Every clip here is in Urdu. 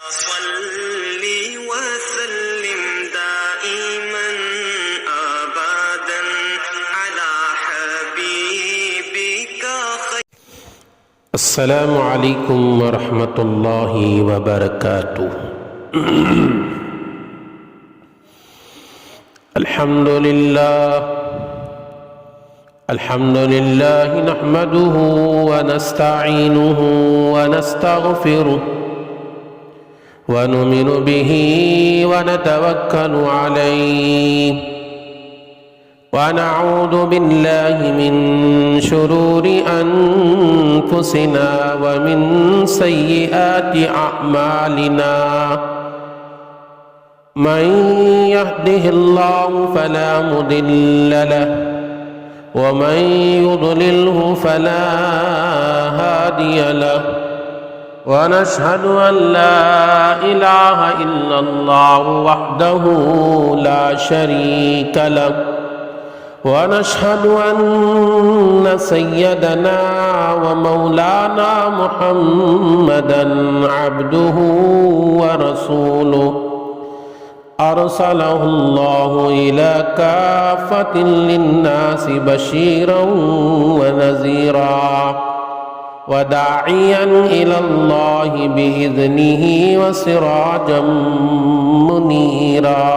صل وسلم دائما أبدا على حبيبك السلام علیکم ورحمۃ اللہ وبرکاتہ۔ الحمد للہ نحمده ونستعینه ونستغفره ونؤمن به ونتوکل علیہ ونعوذ باللہ من شرور انفسنا ومن سیئات اعمالنا من يهده الله فلا مضل له ومن يضلله فلا هادي له ونشهد أن لا إله إلا الله وحده لا شريك له ونشهد أن سيدنا ومولانا محمدا عبده ورسوله أرسله الله إلى كافة للناس بشيرا ونذيرا وداعيا إلى الله بإذنه وسراجا منيرا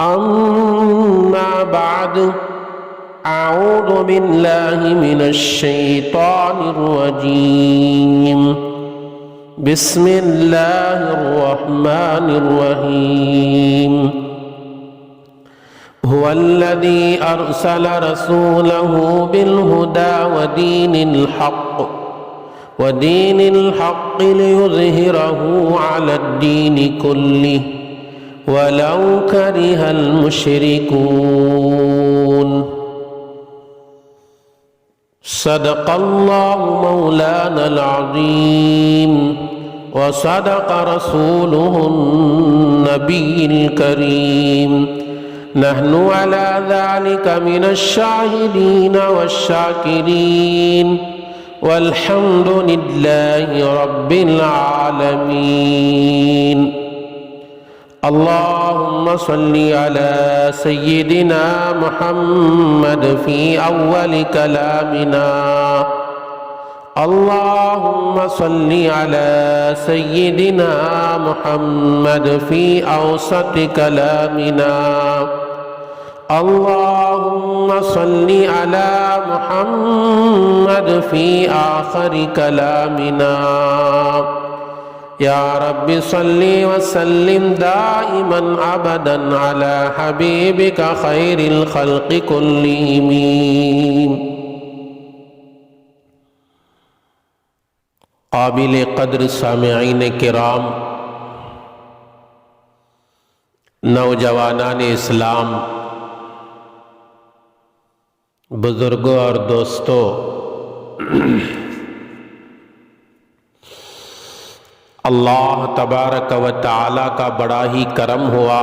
أما بعد أعوذ بالله من الشيطان الرجيم بسم الله الرحمن الرحيم هو الذي أرسل رسوله بالهدى ودين الحق ليظهره على الدين كله ولو كره المشركون صدق الله مولانا العظيم وصدق رسوله النبي الكريم نحن على ذلك من الشاهدين والشاكرين والحمد لله رب العالمين اللهم صل على سيدنا محمد في أول كلامنا اللهم صل على سيدنا محمد في أوسط كلامنا اللهم صل على محمد في آخر كلامنا يا رب صل وسلم دائما أبدا على حبيبك خير الخلق كلهم۔ قابل قدر سامعین کرام، نوجوانان اسلام، بزرگوں اور دوستوں، اللہ تبارک و تعالی کا بڑا ہی کرم ہوا۔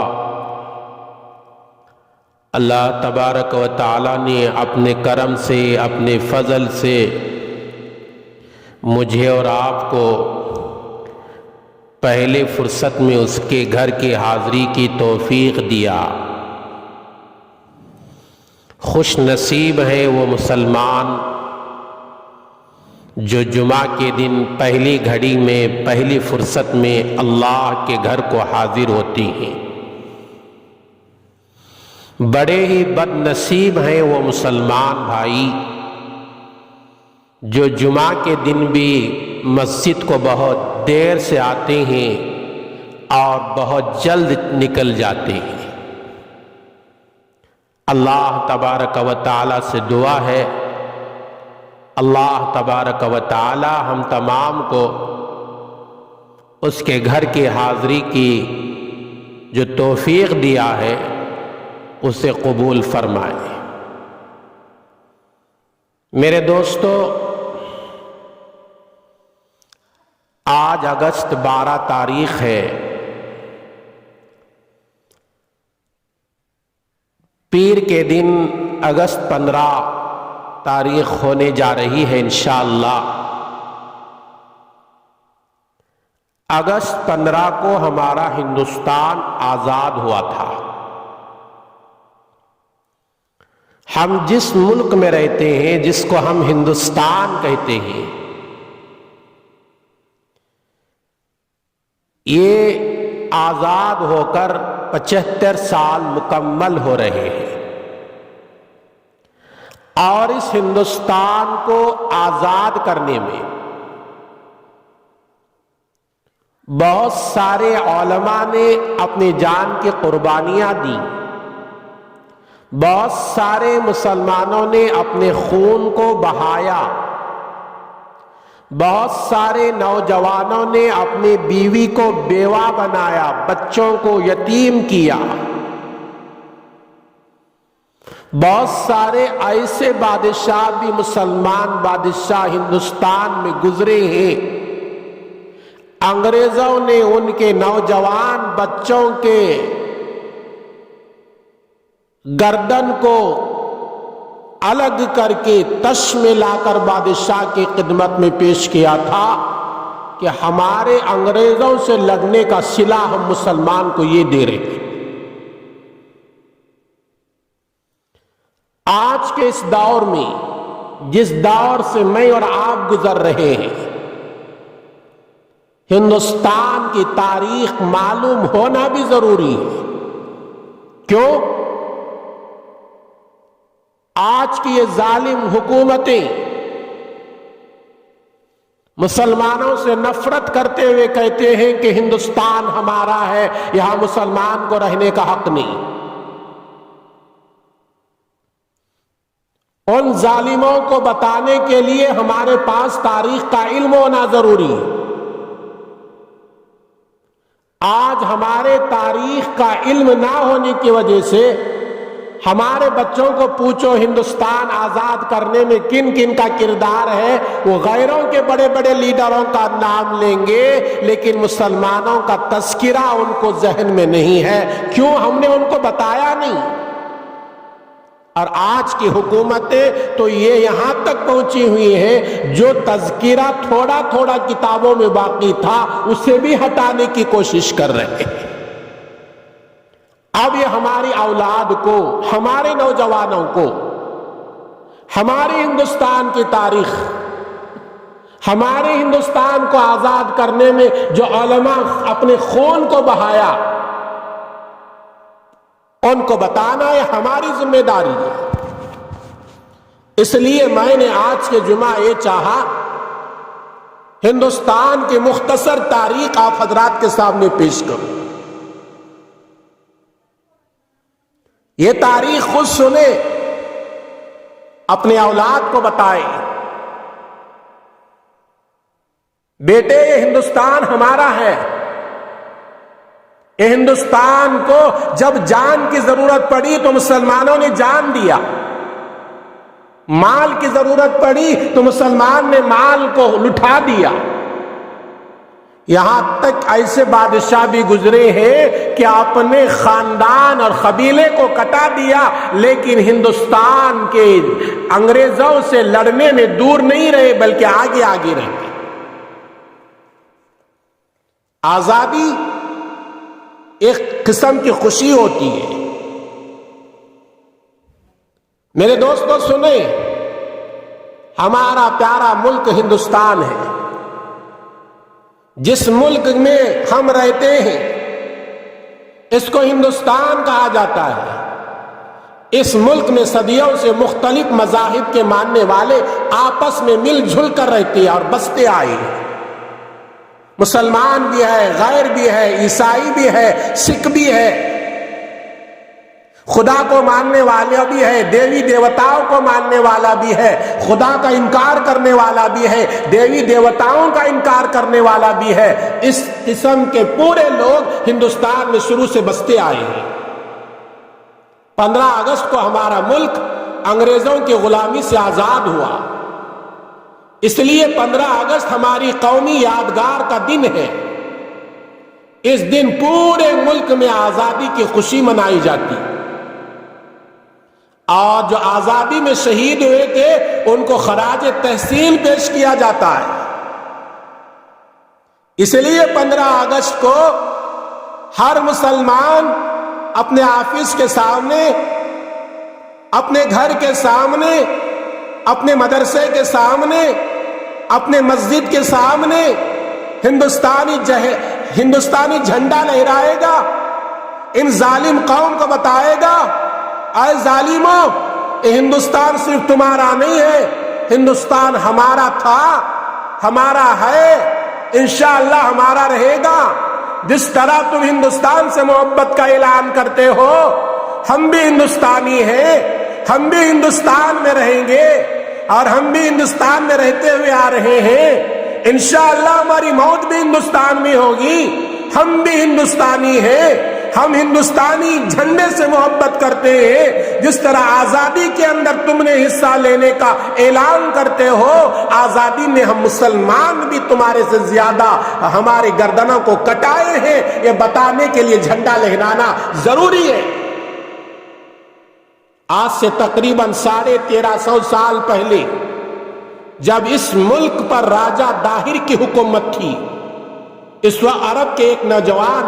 اللہ تبارک و تعالی نے اپنے کرم سے، اپنے فضل سے مجھے اور آپ کو پہلے فرصت میں اس کے گھر کی حاضری کی توفیق دیا۔ خوش نصیب ہیں وہ مسلمان جو جمعہ کے دن پہلی گھڑی میں، پہلی فرصت میں اللہ کے گھر کو حاضر ہوتی ہیں۔ بڑے ہی بد نصیب ہیں وہ مسلمان بھائی جو جمعہ کے دن بھی مسجد کو بہت دیر سے آتے ہیں اور بہت جلد نکل جاتے ہیں۔ اللہ تبارک و تعالی سے دعا ہے، اللہ تبارک و تعالی ہم تمام کو اس کے گھر کی حاضری کی جو توفیق دیا ہے اسے قبول فرمائے۔ میرے دوستو، آج اگست 12 تاریخ ہے۔ پیر کے دن اگست 15 تاریخ ہونے جا رہی ہے انشاءاللہ۔ اگست 15 کو ہمارا ہندوستان آزاد ہوا تھا۔ ہم جس ملک میں رہتے ہیں، جس کو ہم ہندوستان کہتے ہیں، یہ آزاد ہو کر 75 سال مکمل ہو رہے ہیں، اور اس ہندوستان کو آزاد کرنے میں بہت سارے علماء نے اپنی جان کی قربانیاں دی، بہت سارے مسلمانوں نے اپنے خون کو بہایا، بہت سارے نوجوانوں نے اپنی بیوی کو بیوہ بنایا، بچوں کو یتیم کیا، بہت سارے ایسے بادشاہ بھی مسلمان بادشاہ ہندوستان میں گزرے ہیں، انگریزوں نے ان کے نوجوان بچوں کے گردن کو الگ کر کے تش میں لا کر بادشاہ کی خدمت میں پیش کیا تھا کہ ہمارے انگریزوں سے لڑنے کا صلہ ہم مسلمان کو یہ دے رہے ہیں۔ آج کے اس دور میں، جس دور سے میں اور آپ گزر رہے ہیں، ہندوستان کی تاریخ معلوم ہونا بھی ضروری ہے۔ کیوں؟ آج کی یہ ظالم حکومتیں مسلمانوں سے نفرت کرتے ہوئے کہتے ہیں کہ ہندوستان ہمارا ہے، یہاں مسلمان کو رہنے کا حق نہیں۔ ان ظالموں کو بتانے کے لیے ہمارے پاس تاریخ کا علم ہونا ضروری ہے۔ آج ہمارے تاریخ کا علم نہ ہونے کی وجہ سے ہمارے بچوں کو پوچھو ہندوستان آزاد کرنے میں کن کن کا کردار ہے، وہ غیروں کے بڑے بڑے لیڈروں کا نام لیں گے، لیکن مسلمانوں کا تذکرہ ان کو ذہن میں نہیں ہے۔ کیوں؟ ہم نے ان کو بتایا نہیں۔ اور آج کی حکومتیں تو یہ یہاں تک پہنچی ہوئی ہیں، جو تذکرہ تھوڑا تھوڑا کتابوں میں باقی تھا اسے بھی ہٹانے کی کوشش کر رہے ہیں۔ اب یہ ہماری اولاد کو، ہمارے نوجوانوں کو، ہمارے ہندوستان کی تاریخ، ہمارے ہندوستان کو آزاد کرنے میں جو علماء اپنے خون کو بہایا، ان کو بتانا یہ ہماری ذمہ داری ہے۔ اس لیے میں نے آج کے جمعہ یہ چاہا ہندوستان کی مختصر تاریخ آپ حضرات کے سامنے پیش کروں۔ یہ تاریخ خود سنے، اپنے اولاد کو بتائیں، بیٹے یہ ہندوستان ہمارا ہے۔ یہ ہندوستان کو جب جان کی ضرورت پڑی تو مسلمانوں نے جان دیا، مال کی ضرورت پڑی تو مسلمان نے مال کو لٹا دیا۔ یہاں تک ایسے بادشاہ بھی گزرے ہیں کہ اپنے خاندان اور قبیلے کو کٹا دیا، لیکن ہندوستان کے انگریزوں سے لڑنے میں دور نہیں رہے، بلکہ آگے آگے رہے۔ آزادی ایک قسم کی خوشی ہوتی ہے۔ میرے دوستو سنیں، ہمارا پیارا ملک ہندوستان ہے، جس ملک میں ہم رہتے ہیں اس کو ہندوستان کہا جاتا ہے۔ اس ملک میں صدیوں سے مختلف مذاہب کے ماننے والے آپس میں مل جل کر رہتے ہیں اور بستے آئے ہیں۔ مسلمان بھی ہے، غیر بھی ہے، عیسائی بھی ہے، سکھ بھی ہے، خدا کو ماننے والا بھی ہے، دیوی دیوتاؤں کو ماننے والا بھی ہے، خدا کا انکار کرنے والا بھی ہے، دیوی دیوتاؤں کا انکار کرنے والا بھی ہے۔ اس قسم کے پورے لوگ ہندوستان میں شروع سے بستے آئے ہیں۔ 15 اگست کو ہمارا ملک انگریزوں کی غلامی سے آزاد ہوا، اس لیے 15 اگست ہماری قومی یادگار کا دن ہے۔ اس دن پورے ملک میں آزادی کی خوشی منائی جاتی، اور جو آزادی میں شہید ہوئے تھے ان کو خراج تحسین پیش کیا جاتا ہے۔ اس لیے 15 اگست کو ہر مسلمان اپنے آفس کے سامنے، اپنے گھر کے سامنے، اپنے مدرسے کے سامنے، اپنے مسجد کے سامنے ہندوستانی جھنڈا لہرائے گا، ان ظالم قوم کو بتائے گا، اے ظالموں، یہ ہندوستان صرف تمہارا نہیں ہے، ہندوستان ہمارا تھا، ہمارا ہے، انشاءاللہ ہمارا رہے گا۔ جس طرح تم ہندوستان سے محبت کا اعلان کرتے ہو، ہم بھی ہندوستانی ہیں، ہم بھی ہندوستان میں رہیں گے، اور ہم بھی ہندوستان میں رہتے ہوئے آ رہے ہیں۔ انشاءاللہ ہماری موت بھی ہندوستان میں ہوگی، ہم بھی ہندوستانی ہیں، ہم ہندوستانی جھنڈے سے محبت کرتے ہیں۔ جس طرح آزادی کے اندر تم نے حصہ لینے کا اعلان کرتے ہو، آزادی میں ہم مسلمان بھی تمہارے سے زیادہ ہمارے گردنوں کو کٹائے ہیں، یہ بتانے کے لیے جھنڈا لہرانا ضروری ہے۔ آج سے تقریباً 1350 سال پہلے جب اس ملک پر راجہ داہر کی حکومت تھی، اس وقت عرب کے ایک نوجوان،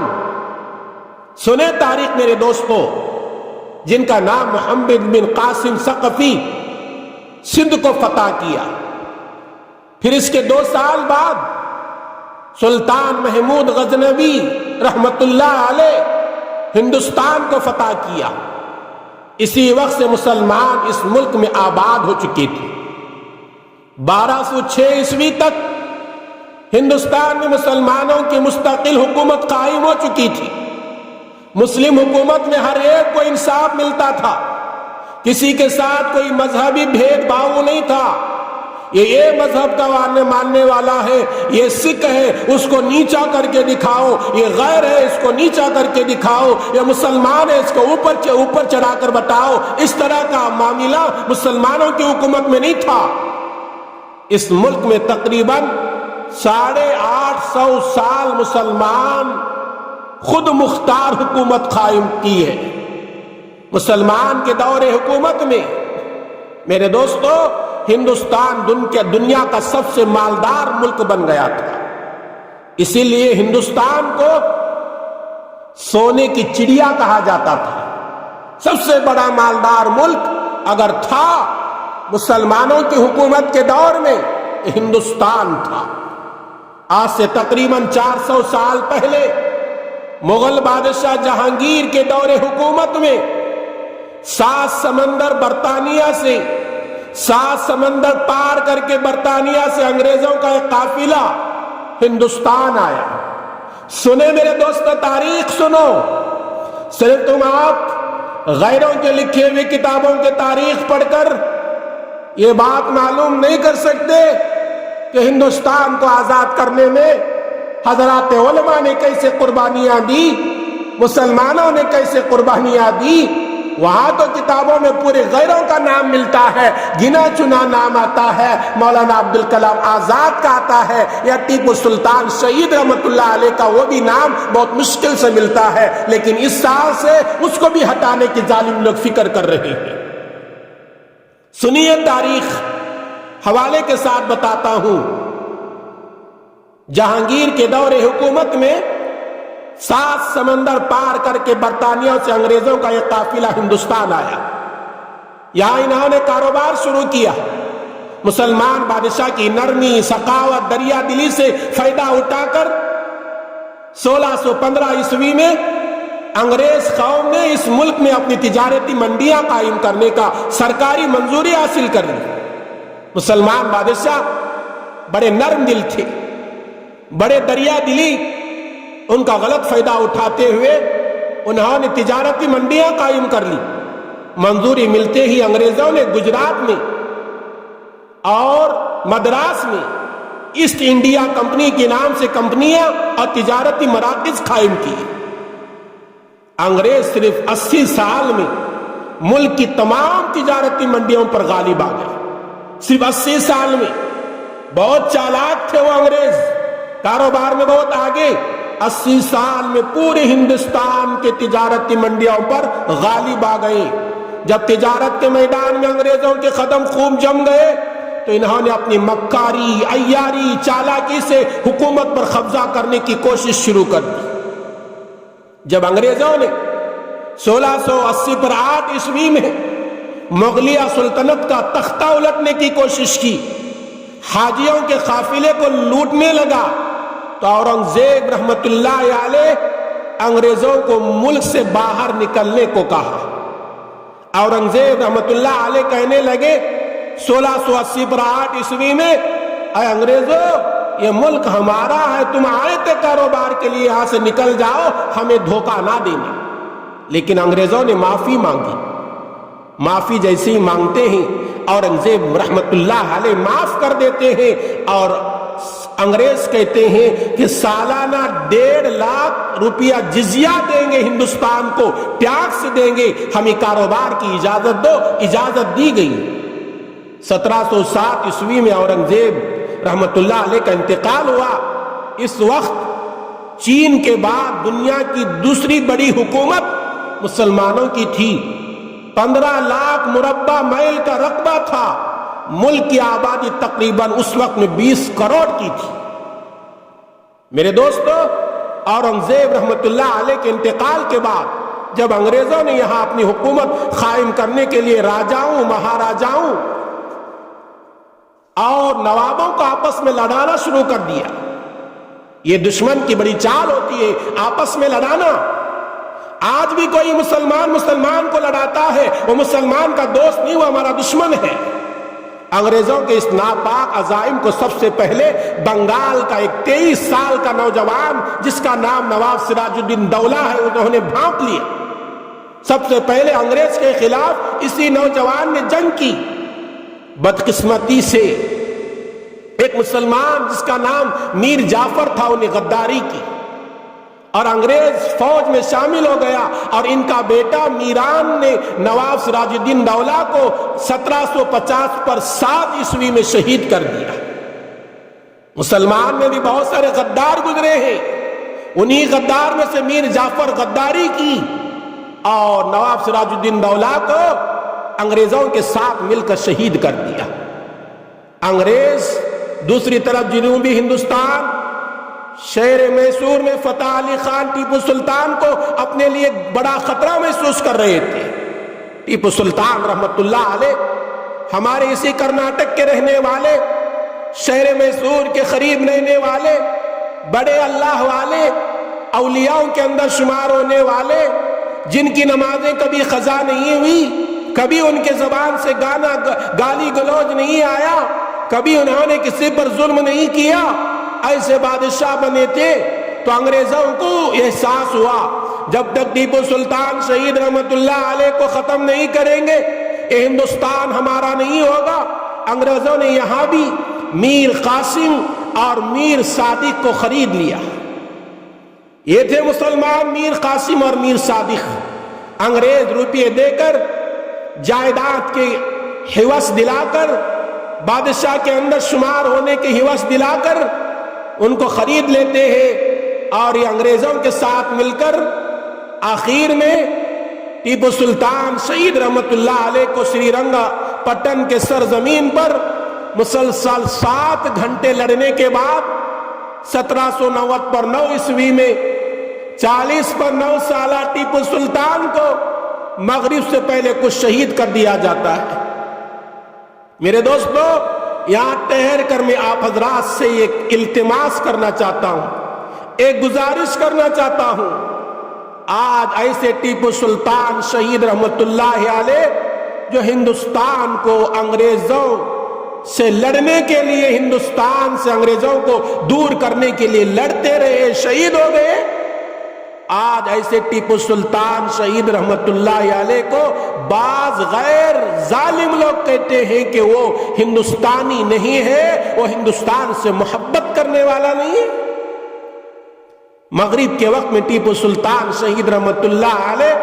سنیں تاریخ میرے دوستو، جن کا نام محمد بن قاسم ثقفی، سندھ کو فتح کیا۔ پھر اس کے 2 سال بعد سلطان محمود غزنوی رحمت اللہ علیہ ہندوستان کو فتح کیا۔ اسی وقت سے مسلمان اس ملک میں آباد ہو چکے تھے۔ 1206 عیسوی تک ہندوستان میں مسلمانوں کی مستقل حکومت قائم ہو چکی تھی۔ مسلم حکومت میں ہر ایک کو انصاف ملتا تھا، کسی کے ساتھ کوئی مذہبی بھید بھاؤ نہیں تھا۔ یہ مذہب کا ماننے والا ہے، یہ سکھ ہے، اس کو نیچا کر کے دکھاؤ، یہ غیر ہے، اس کو نیچا کر کے دکھاؤ، یہ مسلمان ہے، اس کو اوپر چڑھا کر بتاؤ۔ اس طرح کا معاملہ مسلمانوں کی حکومت میں نہیں تھا۔ اس ملک میں تقریباً 850 سال مسلمان خود مختار حکومت قائم کی ہے۔ مسلمان کے دور حکومت میں میرے دوستو ہندوستان دنیا کا سب سے مالدار ملک بن گیا تھا۔ اسی لیے ہندوستان کو سونے کی چڑیا کہا جاتا تھا۔ سب سے بڑا مالدار ملک اگر تھا مسلمانوں کی حکومت کے دور میں، ہندوستان تھا۔ آج سے تقریباً 400 سال پہلے مغل بادشاہ جہانگیر کے دور حکومت میں 7 سمندر برطانیہ سے، 7 سمندر پار کر کے برطانیہ سے انگریزوں کا ایک قافلہ ہندوستان آیا۔ سنیں میرے دوستو، تاریخ سنو، صرف تم آپ غیروں کے لکھے ہوئے کتابوں کے تاریخ پڑھ کر یہ بات معلوم نہیں کر سکتے کہ ہندوستان کو آزاد کرنے میں حضرات علماء نے کیسے قربانیاں دی، مسلمانوں نے کیسے قربانیاں دی۔ وہاں تو کتابوں میں پورے غیروں کا نام ملتا ہے، گنا چنا نام آتا ہے، مولانا عبدالکلام آزاد کا آتا ہے، یا ٹیپو سلطان شہید رحمت اللہ علیہ کا وہ بھی نام بہت مشکل سے ملتا ہے، لیکن اس سال سے اس کو بھی ہٹانے کی ظالم لوگ فکر کر رہے ہیں۔ سنیے تاریخ، حوالے کے ساتھ بتاتا ہوں۔ جہانگیر کے دور حکومت میں 7 سمندر پار کر کے برطانیہ سے انگریزوں کا ایک قافلہ ہندوستان آیا۔ یہاں انہوں نے کاروبار شروع کیا۔ مسلمان بادشاہ کی نرمی، سخاوت، دریا دلی سے فائدہ اٹھا کر 1615 عیسوی میں انگریز قوم نے اس ملک میں اپنی تجارتی منڈیاں قائم کرنے کا سرکاری منظوری حاصل کر لی۔ مسلمان بادشاہ بڑے نرم دل تھے، بڑے دریا دلی، ان کا غلط فائدہ اٹھاتے ہوئے انہوں نے تجارتی منڈیاں قائم کر لی۔ منظوری ملتے ہی انگریزوں نے گجرات میں اور مدراس میں ایسٹ انڈیا کمپنی کے نام سے کمپنیاں اور تجارتی مراکز قائم کیے۔ انگریز صرف 80 سال میں ملک کی تمام تجارتی منڈیوں پر غالب آ گئے۔ صرف 80 سال میں، بہت چالاک تھے وہ انگریز، کاروبار میں بہت آگے۔ 80 سال میں پورے ہندوستان کے تجارتی منڈیوں پر غالب آ گئے۔ جب تجارت کے میدان میں انگریزوں کے قدم خوب جم گئے تو انہوں نے اپنی مکاری، عیاری، چالاکی سے حکومت پر قبضہ کرنے کی کوشش شروع کر دی۔ جب انگریزوں نے 1680 پر 8 عیسوی میں مغلیہ سلطنت کا تختہ الٹنے کی کوشش کی، حاجیوں کے قافلے کو لوٹنے لگا، تو اورنگزیب رحمت اللہ علیہ انگریزوں کو ملک سے باہر نکلنے کو کہا۔ اورنگزیب رحمت اللہ علیہ کہنے لگے 1680 پر 8 عیسوی میں، اے انگریزوں، یہ ملک ہمارا ہے، تم آئے تھے کاروبار کے لیے، یہاں سے نکل جاؤ، ہمیں دھوکہ نہ دینا۔ لیکن انگریزوں نے معافی مانگی۔ معافی جیسے ہی مانگتے ہیں اورنگزیب رحمت اللہ علیہ معاف کر دیتے ہیں، اور انگریز کہتے ہیں کہ سالانہ 1.5 لاکھ روپیہ جزیہ دیں گے، ہندوستان کو ٹیکس دیں گے، ہمیں کاروبار کی اجازت دو۔ اجازت دی گئی۔ 1707 عیسوی میں اورنگزیب رحمت اللہ علیہ کا انتقال ہوا۔ اس وقت چین کے بعد دنیا کی دوسری بڑی حکومت مسلمانوں کی تھی۔ 15 لاکھ مربع میل کا رقبہ تھا۔ ملک کی آبادی تقریباً اس وقت میں 20 کروڑ کی تھی۔ میرے دوستو، اورنگزیب رحمت اللہ علیہ کے انتقال کے بعد جب انگریزوں نے یہاں اپنی حکومت قائم کرنے کے لیے راجاؤں، مہاراجاؤں اور نوابوں کو آپس میں لڑانا شروع کر دیا۔ یہ دشمن کی بڑی چال ہوتی ہے، آپس میں لڑانا۔ آج بھی کوئی مسلمان کو لڑاتا ہے، وہ مسلمان کا دوست نہیں، وہ ہمارا دشمن ہے۔ انگریزوں کے اس ناپاک عزائم کو سب سے پہلے بنگال کا ایک 23 سال کا نوجوان جس کا نام نواب سراج الدین دولہ ہے، انہوں نے بھانپ لیا۔ سب سے پہلے انگریز کے خلاف اسی نوجوان نے جنگ کی۔ بدقسمتی سے ایک مسلمان جس کا نام میر جعفر تھا، انہیں غداری کی اور انگریز فوج میں شامل ہو گیا، اور ان کا بیٹا میران نے نواب سراج الدین دولہ کو 1750 پر 7 عیسوی میں شہید کر دیا۔ مسلمان میں بھی بہت سارے غدار گزرے ہیں، انہی غدار میں سے میر جعفر غداری کی اور نواب سراج الدین دولہ کو انگریزوں کے ساتھ مل کر شہید کر دیا۔ انگریز دوسری طرف جنوبی ہندوستان شہر میسور میں فتح علی خان ٹیپو سلطان کو اپنے لیے بڑا خطرہ محسوس کر رہے تھے۔ ٹیپو سلطان رحمت اللہ علیہ ہمارے اسی کرناٹک کے رہنے والے، شہر میسور کے قریب رہنے والے، بڑے اللہ والے، اولیاء کے اندر شمار ہونے والے، جن کی نمازیں کبھی قضا نہیں ہوئی، کبھی ان کے زبان سے گالی گلوچ نہیں آیا، کبھی انہوں نے کسی پر ظلم نہیں کیا، ایسے بادشاہ بنے تھے۔ تو انگریزوں کو احساس ہوا جب تک ٹیپو سلطان شہید رحمت اللہ علیہ کو ختم نہیں کریں گے یہ ہندوستان ہمارا نہیں ہوگا۔ انگریزوں نے یہاں بھی میر قاسم اور میر صادق کو خرید لیا۔ یہ تھے مسلمان میر قاسم اور میر صادق۔ انگریز روپیے دے کر، جائیداد کے حوث دلا کر، بادشاہ کے اندر شمار ہونے کے حوث دلا کر ان کو خرید لیتے ہیں، اور یہ انگریزوں کے ساتھ مل کر آخر میں ٹیپو سلطان شہید رحمت اللہ علیہ کو سری رنگا پٹن کے سرزمین پر مسلسل 7 گھنٹے لڑنے کے بعد 1790 پر 9 عیسوی میں 40 پر 9 سالہ ٹیپو سلطان کو مغرب سے پہلے کچھ شہید کر دیا جاتا ہے۔ میرے دوستو، یہاں ٹھہر کر میں آپ حضرات سے ایک التماس کرنا چاہتا ہوں، ایک گزارش کرنا چاہتا ہوں۔ آج ایسے ٹیپو سلطان شہید رحمت اللہ علیہ جو ہندوستان کو انگریزوں سے لڑنے کے لیے، ہندوستان سے انگریزوں کو دور کرنے کے لیے لڑتے رہے، شہید ہو گئے، آج ایسے ٹیپو سلطان شہید رحمت اللہ علیہ کو بعض غیر ظالم لوگ کہتے ہیں کہ وہ ہندوستانی نہیں ہے، وہ ہندوستان سے محبت کرنے والا نہیں ہے۔ مغرب کے وقت میں ٹیپو سلطان شہید رحمت اللہ علیہ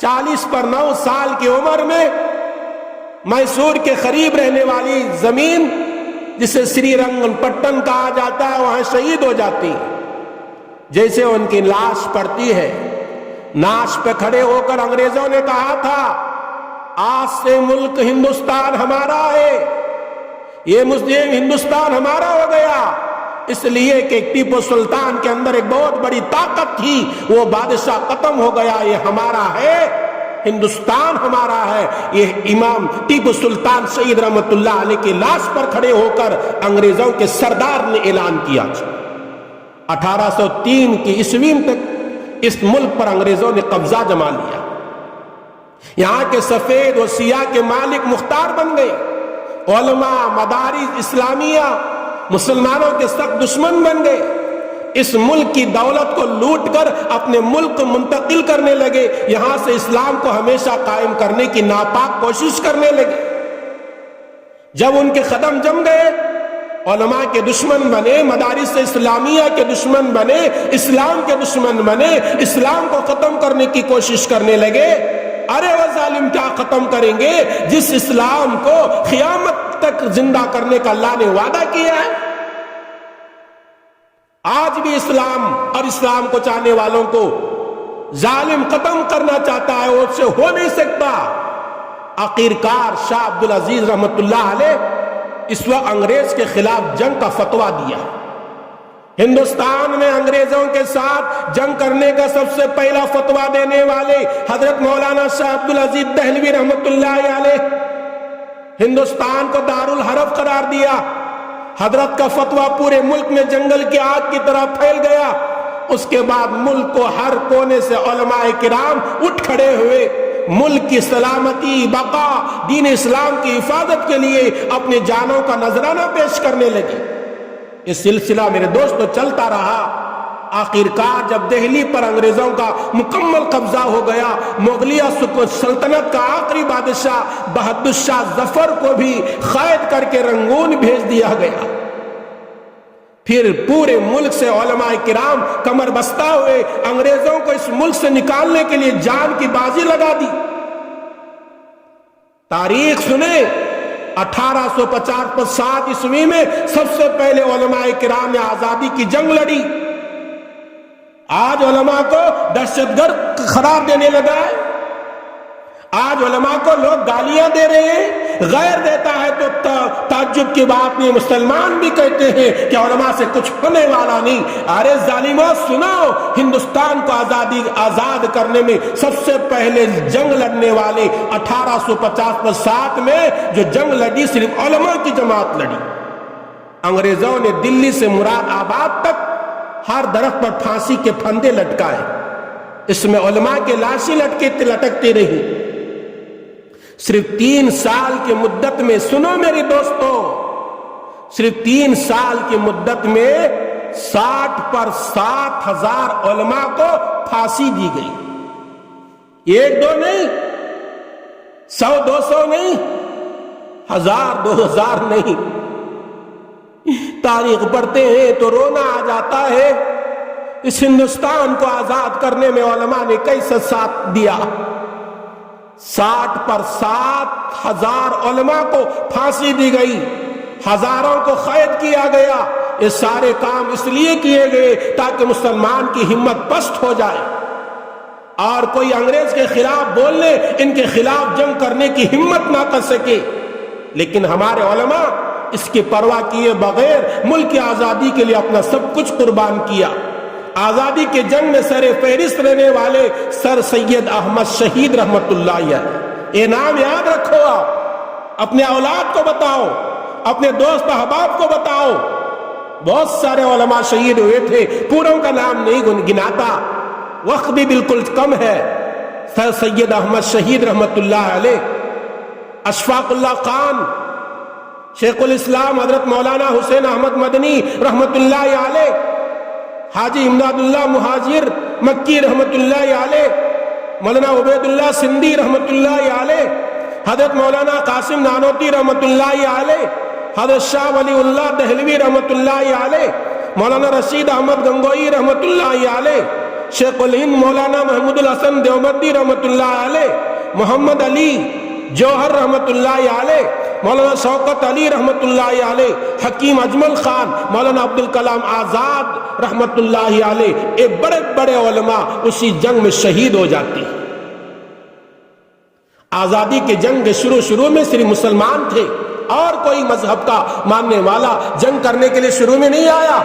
40 پر 9 سال کی عمر میں میسور کے قریب رہنے والی زمین جسے سری رنگن پٹن کہا جاتا ہے، وہاں شہید ہو جاتی ہے۔ جیسے ان کی لاش پڑتی ہے، ناش پہ کھڑے ہو کر انگریزوں نے کہا تھا آج سے ملک ہندوستان ہمارا ہے، یہ مسلم ہندوستان ہمارا ہو گیا، اس لیے کہ ٹیپو سلطان کے اندر ایک بہت بڑی طاقت تھی، وہ بادشاہ ختم ہو گیا، یہ ہمارا ہے، ہندوستان ہمارا ہے۔ یہ امام ٹیپو سلطان شہید رحمت اللہ علیہ کی لاش پر کھڑے ہو کر انگریزوں کے سردار نے اعلان کیا۔ 1803 کی عیسوی تک اس ملک پر انگریزوں نے قبضہ جما لیا، یہاں کے سفید و سیاہ کے مالک مختار بن گئے، علماء، مدارس اسلامیہ مسلمانوں کے سخت دشمن بن گئے، اس ملک کی دولت کو لوٹ کر اپنے ملک کو منتقل کرنے لگے، یہاں سے اسلام کو ہمیشہ قائم کرنے کی ناپاک کوشش کرنے لگے۔ جب ان کے قدم جم گئے، علماء کے دشمن بنے، مدارس اسلامیہ کے دشمن بنے، اسلام کے دشمن بنے، اسلام کو ختم کرنے کی کوشش کرنے لگے۔ ارے وہ ظالم کیا ختم کریں گے جس اسلام کو قیامت تک زندہ کرنے کا اللہ نے وعدہ کیا ہے۔ آج بھی اسلام اور اسلام کو چاہنے والوں کو ظالم ختم کرنا چاہتا ہے، اس سے ہو نہیں سکتا۔ آخرکار شاہ عبدالعزیز رحمت اللہ علیہ اس وقت انگریز کے خلاف جنگ کا فتویٰ دیا۔ ہندوستان میں انگریزوں کے ساتھ جنگ کرنے کا سب سے پہلا فتویٰ دینے والے حضرت مولانا شاہ عبدالعزیز دہلوی رحمت اللہ علیہ، ہندوستان کو دارالحرب قرار دیا۔ حضرت کا فتویٰ پورے ملک میں جنگل کی آگ کی طرح پھیل گیا۔ اس کے بعد ملک کو ہر کونے سے علماء کرام اٹھ کھڑے ہوئے، ملک کی سلامتی، بقا، دین اسلام کی حفاظت کے لیے اپنے جانوں کا نذرانہ پیش کرنے لگے۔ یہ سلسلہ میرے دوستو چلتا رہا۔ آخرکار جب دہلی پر انگریزوں کا مکمل قبضہ ہو گیا، مغلیہ سلطنت کا آخری بادشاہ بہادر شاہ ظفر کو بھی قید کر کے رنگون بھیج دیا گیا۔ پھر پورے ملک سے علماء کرام کمر بستہ ہوئے، انگریزوں کو اس ملک سے نکالنے کے لیے جان کی بازی لگا دی۔ تاریخ سنیں، 1857 عیسوی میں سب سے پہلے علماء کرام نے آزادی کی جنگ لڑی۔ آج علماء کو دہشت گرد قرار دینے لگا ہے، آج علماء کو لوگ گالیاں دے رہے ہیں، غیر دیتا ہے تو تعجب کی بات نہیں، مسلمان بھی کہتے ہیں کہ علماء سے کچھ ہونے والا نہیں۔ ارے ظالموں سنو، ہندوستان کو آزاد کرنے میں سب سے پہلے جنگ لڑنے والے 1857 میں جو جنگ لڑی صرف علماء کی جماعت لڑی۔ انگریزوں نے دلی سے مراد آباد تک ہر درخت پر پھانسی کے پھندے لٹکائے، اس میں علماء کے لاشیں لٹکتی رہی۔ صرف 3 سال کی مدت میں، سنو میری دوستو، صرف 3 سال کی مدت میں 60 پر 60,000 علماء کو پھانسی دی گئی۔ 1-2 نہیں، 100-200 نہیں، 1000-2000 نہیں۔ تاریخ پڑھتے ہیں تو رونا آ جاتا ہے، اس ہندوستان کو آزاد کرنے میں علماء نے کیسے ساتھ دیا۔ 60 پر 60,000 علماء کو پھانسی دی گئی، ہزاروں کو قید کیا گیا۔ یہ سارے کام اس لیے کیے گئے تاکہ مسلمان کی ہمت پست ہو جائے اور کوئی انگریز کے خلاف بولنے، ان کے خلاف جنگ کرنے کی ہمت نہ کر سکے۔ لیکن ہمارے علماء اس کی پرواہ کیے بغیر ملک کی آزادی کے لیے اپنا سب کچھ قربان کیا۔ آزادی کے جنگ میں سر فہرست رہنے والے سر سید احمد شہید رحمت اللہ علیہ، یہ نام یاد رکھو، آپ اپنے اولاد کو بتاؤ، اپنے دوست احباب کو بتاؤ۔ بہت سارے علماء شہید ہوئے تھے، پوروں کا نام نہیں گناتا، وقت بھی بالکل کم ہے۔ سر سید احمد شہید رحمت اللہ علیہ، اشفاق اللہ خان، شیخ الاسلام حضرت مولانا حسین احمد مدنی رحمت اللہ علیہ، حاجی امداد اللہ مہاجر مکی رحمت اللہ علیہ، مولانا عبید اللہ سندھی رحمت اللہ علیہ، حضرت مولانا قاسم نانوتی رحمت اللہ علیہ، حضرت شاہ ولی اللہ دہلوی رحمت اللہ علیہ، مولانا رشید احمد گنگوئی رحمت اللہ علیہ، شیخ الہند مولانا محمود الحسن دیوبندی رحمت اللہ علیہ، محمد علی جوہر رحمت اللہ علیہ، مولانا شوکت علی رحمت اللہ علیہ، حکیم اجمل خان، مولانا عبدالکلام آزاد رحمت اللہ علیہ، ایک بڑے بڑے علماء اسی جنگ میں شہید ہو جاتے ہیں۔ آزادی کے جنگ کے شروع میں صرف مسلمان تھے، اور کوئی مذہب کا ماننے والا جنگ کرنے کے لیے شروع میں نہیں آیا.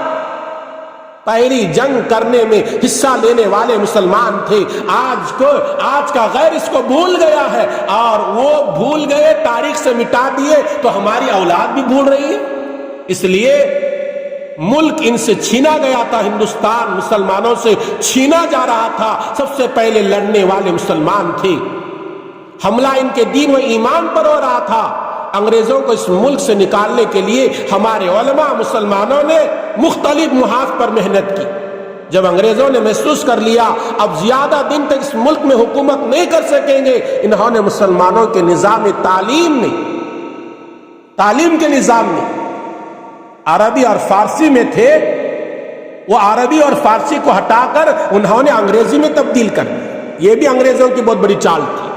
پہلی جنگ کرنے میں حصہ لینے والے مسلمان تھے. آج کا غیر اس کو بھول گیا ہے، اور وہ بھول گئے، تاریخ سے مٹا دیے تو ہماری اولاد بھی بھول رہی ہے. اس لیے ملک ان سے چھینا گیا تھا، ہندوستان مسلمانوں سے چھینا جا رہا تھا. سب سے پہلے لڑنے والے مسلمان تھے. حملہ ان کے دین و ایمان پر ہو رہا تھا. انگریزوں کو اس ملک سے نکالنے کے لیے ہمارے علماء مسلمانوں نے مختلف محاذ پر محنت کی. جب انگریزوں نے محسوس کر لیا اب زیادہ دن تک اس ملک میں حکومت نہیں کر سکیں گے، انہوں نے مسلمانوں کے نظام تعلیم کے نظام میں عربی اور فارسی میں تھے، وہ عربی اور فارسی کو ہٹا کر انہوں نے انگریزی میں تبدیل کر دیا. یہ بھی انگریزوں کی بہت بڑی چال تھی.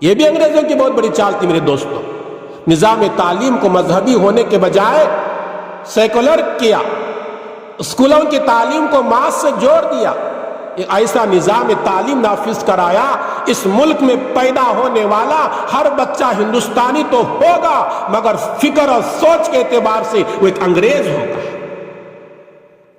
یہ بھی انگریزوں کی بہت بڑی چال تھی میرے دوستوں. نظام تعلیم کو مذہبی ہونے کے بجائے سیکولر کیا، اسکولوں کی تعلیم کو ماس سے جوڑ دیا. ایک ایسا نظام تعلیم نافذ کرایا، اس ملک میں پیدا ہونے والا ہر بچہ ہندوستانی تو ہوگا، مگر فکر اور سوچ کے اعتبار سے وہ ایک انگریز ہوگا.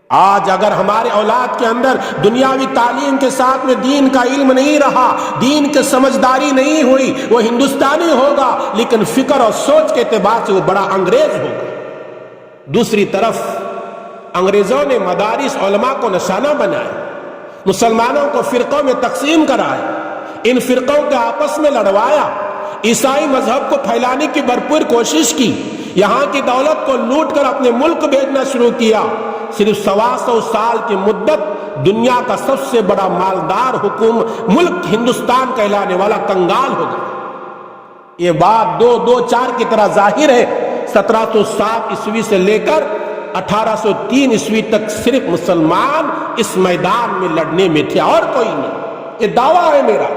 آج اگر ہمارے اولاد کے اندر دنیاوی تعلیم کے ساتھ میں دین کا علم نہیں رہا، دین کی سمجھداری نہیں ہوئی، وہ ہندوستانی ہوگا لیکن فکر اور سوچ کے اعتبار سے وہ بڑا انگریز ہوگا. دوسری طرف انگریزوں نے مدارس علماء کو نشانہ بنایا، مسلمانوں کو فرقوں میں تقسیم کرایا، ان فرقوں کے آپس میں لڑوایا، عیسائی مذہب کو پھیلانے کی بھرپور کوشش کی، یہاں کی دولت کو لوٹ کر اپنے ملک بھیجنا شروع کیا. صرف 125 سال کی مدت دنیا کا سب سے بڑا مالدار ملک ہندوستان کہلانے والا کنگال ہو گیا. یہ بات 224 کی طرح ظاہر ہے. 1707 عیسوی سے لے کر 1803 عیسوی تک صرف مسلمان اس میدان میں لڑنے میں تھے اور کوئی نہیں. یہ دعویٰ ہے میرا.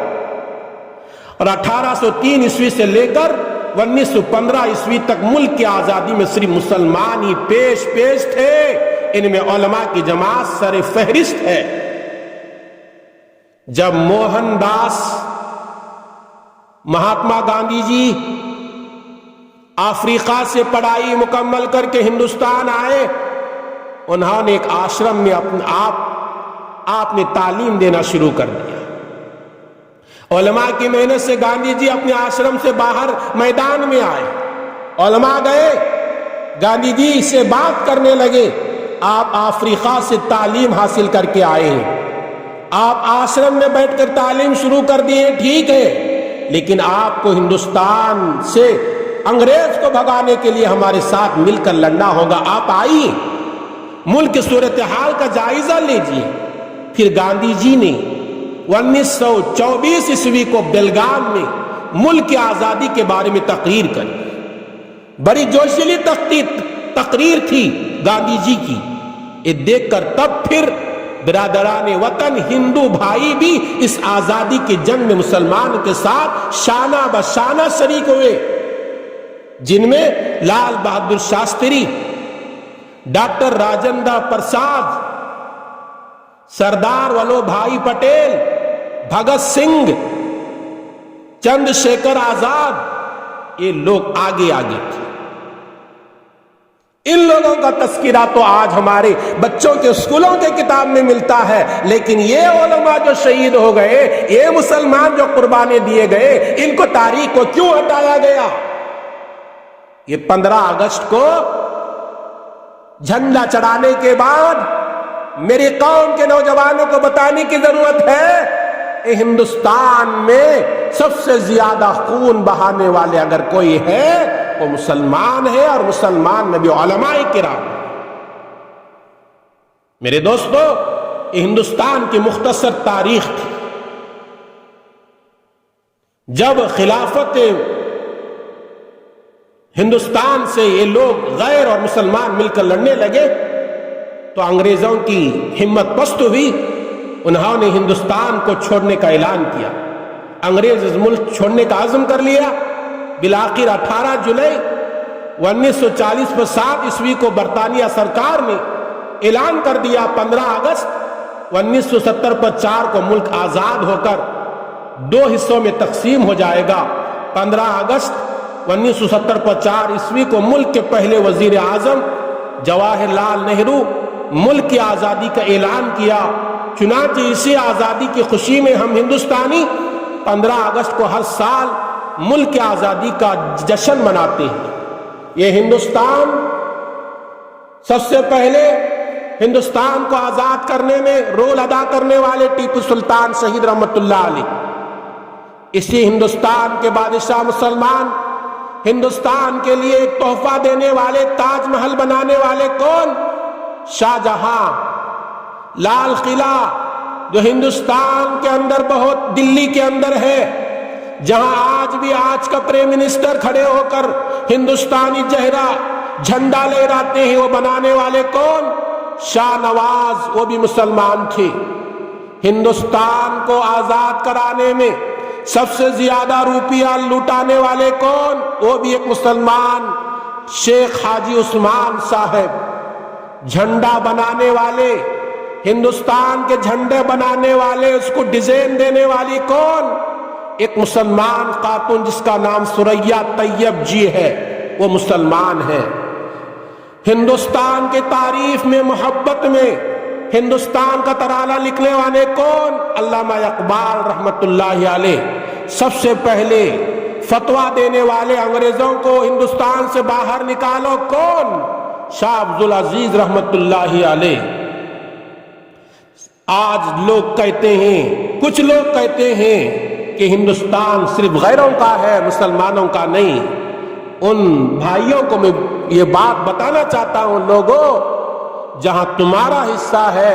اور 1803 عیسوی سے لے کر 1915 عیسوی تک ملک کی آزادی میں صرف مسلمان ہی پیش تھے. ان میں علماء کی جماعت سر فہرست ہے. جب موہن داس مہاتما گاندھی جی افریقہ سے پڑھائی مکمل کر کے ہندوستان آئے، انہوں نے ایک آشرم میں آپ نے تعلیم دینا شروع کر دیا. علماء کی محنت سے گاندھی جی اپنے آشرم سے باہر میدان میں آئے. علماء گئے، گاندھی جی سے بات کرنے لگے. آپ افریقہ سے تعلیم حاصل کر کے آئے ہیں، آپ آشرم میں بیٹھ کر تعلیم شروع کر دیے، ٹھیک ہے، لیکن آپ کو ہندوستان سے انگریز کو بھگانے کے لیے ہمارے ساتھ مل کر لڑنا ہوگا. آپ آئیے، ملک کی صورتحال کا جائزہ لیجیے. پھر گاندھی جی نے 1924 عیسوی کو بیلگام میں ملک کی آزادی کے بارے میں تقریر کری. بڑی جوشیلی تقریر تھی گاندھی جی کی. یہ دیکھ کر تب پھر برادران وطن ہندو بھائی بھی اس آزادی کی جنگ میں مسلمان کے ساتھ شانہ بشانہ شریک ہوئے، جن میں لال بہادر شاستری، ڈاکٹر راجندر پرساد، سردار ولبھ بھائی پٹیل، بھگت سنگھ، چندر شیکھر آزاد، یہ لوگ آگے تھے. ان لوگوں کا تذکرہ تو آج ہمارے بچوں کے اسکولوں کے کتاب میں ملتا ہے، لیکن یہ علماء جو شہید ہو گئے، یہ مسلمان جو قربانی دیے گئے، ان کو تاریخ کو کیوں ہٹایا گیا؟ یہ 15 اگست کو جھنڈا چڑھانے کے بعد میری قوم کے نوجوانوں کو بتانے کی ضرورت ہے، ہندوستان میں سب سے زیادہ خون بہانے والے اگر کوئی ہے وہ مسلمان ہے، اور مسلمان میں بھی علماء کرام. میرے دوستو، یہ ہندوستان کی مختصر تاریخ تھی. جب خلافت ہندوستان سے یہ لوگ غیر اور مسلمان مل کر لڑنے لگے تو انگریزوں کی ہمت پست ہوئی. انہوں نے ہندوستان کو چھوڑنے کا اعلان کیا. انگریز اس ملک چھوڑنے کا عزم کر لیا. بالآخر 18 جولائی 1940 میں 7 عیسوی کو برطانیہ سرکار نے اعلان کر دیا 15 اگست 1970 پر 4 کو ملک آزاد ہو کر 2 حصوں میں تقسیم ہو جائے گا. 15 اگست 1970 کو ملک کے پہلے وزیر اعظم جواہر لال نہرو ملک کی آزادی کا اعلان کیا۔ چنانچہ اسی آزادی کی خوشی میں ہم ہندوستانی 15 اگست کو ہر سال ملک کی آزادی کا جشن مناتے ہیں۔ یہ ہندوستان سب سے پہلے ہندوستان کو آزاد کرنے میں رول ادا کرنے والے ٹیپو سلطان شہید رحمت اللہ علیہ، اسی ہندوستان کے بادشاہ مسلمان، ہندوستان کے لیے ایک تحفہ دینے والے، تاج محل بنانے والے کون؟ شاہ جہاں۔ لال قلعہ جو ہندوستان کے اندر بہت دلی کے اندر ہے، جہاں آج بھی آج کا پرائم منسٹر کھڑے ہو کر ہندوستانی چہرہ جھنڈا لہراتے ہیں، وہ بنانے والے کون؟ شاہ نواز، وہ بھی مسلمان تھے۔ ہندوستان کو آزاد کرانے میں سب سے زیادہ روپیہ لوٹانے والے کون؟ وہ بھی ایک مسلمان، شیخ حاجی عثمان صاحب۔ جھنڈا بنانے والے، ہندوستان کے جھنڈے بنانے والے، اس کو ڈیزائن دینے والی کون؟ ایک مسلمان خاتون جس کا نام ثریا طیب جی ہے، وہ مسلمان ہے۔ ہندوستان کے تعریف میں، محبت میں ہندوستان کا ترانہ لکھنے والے کون؟ علامہ اقبال رحمت اللہ علیہ۔ سب سے پہلے فتویٰ دینے والے، انگریزوں کو ہندوستان سے باہر نکالو، کون؟ شاہ عبدالعزیز رحمت اللہ علیہ۔ آج لوگ کہتے ہیں، کچھ لوگ کہتے ہیں کہ ہندوستان صرف غیروں کا ہے، مسلمانوں کا نہیں۔ ان بھائیوں کو میں یہ بات بتانا چاہتا ہوں، لوگوں، جہاں تمہارا حصہ ہے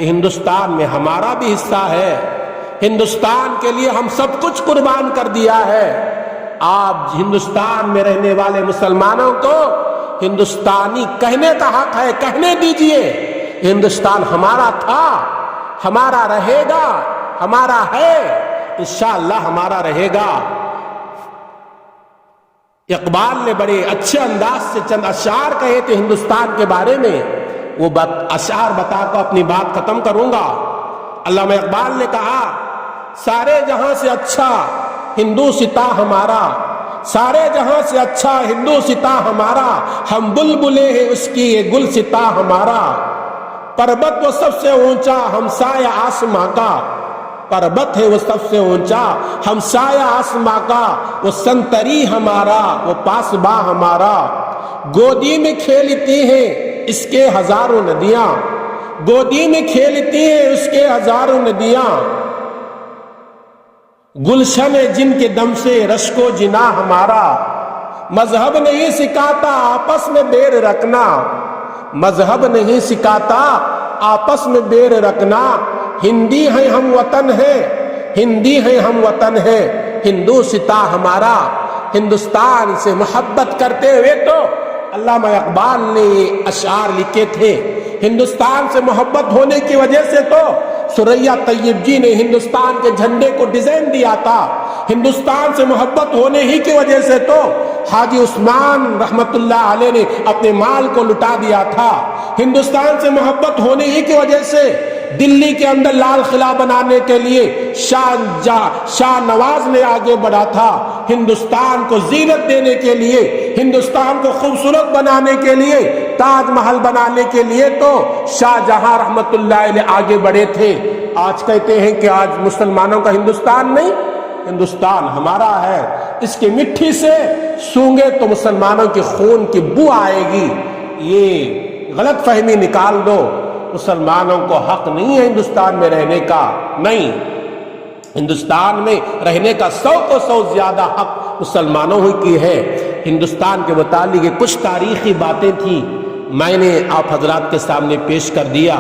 ہندوستان میں ہمارا بھی حصہ ہے۔ ہندوستان کے لیے ہم سب کچھ قربان کر دیا ہے۔ آپ ہندوستان میں رہنے والے مسلمانوں کو ہندوستانی کہنے کا حق ہے، کہنے دیجئے۔ ہندوستان ہمارا تھا، ہمارا رہے گا، ہمارا ہے، انشاءاللہ ہمارا رہے گا۔ اقبال نے بڑے اچھے انداز سے چند اشعار کہے تھے ہندوستان کے بارے میں، وہ اشعار بتا کر اپنی بات ختم کروں گا۔ علامہ اقبال نے کہا، سارے جہاں سے اچھا ہندو ستا ہمارا، سارے جہاں سے اچھا ہندو ستا ہمارا، ہم بلبلے ہیں اس کی یہ گل ستا ہمارا۔ پربت وہ سب سے اونچا ہمسایہ آسماں کا، پربت ہے وہ سب سے اونچا ہمسایہ آسماں کا، وہ سنتری ہمارا، وہ پاسباں ہمارا۔ گودی میں کھیلتی ہیں اس کے ہزاروں ندیاں، گودی میں کھیلتی ہیں اس کے ہزاروں ندیاں۔ گلشن جن کے دم سے رشک و جنا ہمارا، مذہب نہیں سکھاتا آپس میں بیر رکھنا، مذہب نہیں سکھاتا آپس میں بیر رکھنا۔ ہندی ہیں ہم وطن ہیں، ہندی ہیں ہم وطن ہیں، ہندو ستا ہمارا۔ ہندوستان سے محبت کرتے ہوئے تو علامہ اقبال نے یہ اشعار لکھے تھے۔ ہندوستان سے محبت ہونے کی وجہ سے تو ثریا طیب جی نے ہندوستان کے جھنڈے کو ڈیزائن دیا تھا۔ ہندوستان سے محبت ہونے ہی کی وجہ سے تو حاجی عثمان رحمت اللہ علیہ نے اپنے مال کو لٹا دیا تھا۔ ہندوستان سے محبت ہونے ہی کی وجہ سے دلی کے اندر لال قلعہ بنانے کے لیے شاہ نواز نے آگے بڑھا تھا۔ ہندوستان کو زینت دینے کے لیے، ہندوستان کو خوبصورت بنانے کے لیے، تاج محل بنانے کے لیے تو شاہ جہاں رحمت اللہ علیہ آگے بڑھے تھے۔ آج کہتے ہیں کہ آج مسلمانوں کا ہندوستان نہیں، ہندوستان ہمارا ہے۔ اس کی مٹی سے سونگے تو مسلمانوں کے خون کی بو آئے گی۔ یہ غلط فہمی نکال دو، مسلمانوں کو حق نہیں ہے ہندوستان میں رہنے کا، نہیں، ہندوستان میں رہنے کا 100% زیادہ حق مسلمانوں ہی کی ہے۔ ہندوستان کے متعلق کچھ تاریخی باتیں تھیں، میں نے آپ حضرات کے سامنے پیش کر دیا۔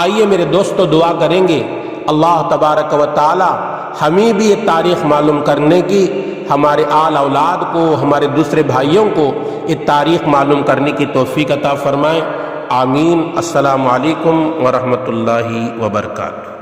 آئیے میرے دوستو دعا کریں گے، اللہ تبارک و تعالی ہمیں بھی یہ تاریخ معلوم کرنے کی، ہمارے آل اولاد کو، ہمارے دوسرے بھائیوں کو یہ تاریخ معلوم کرنے کی توفیق عطا فرمائے۔ آمین۔ السلام علیکم ورحمۃ اللہ وبرکاتہ۔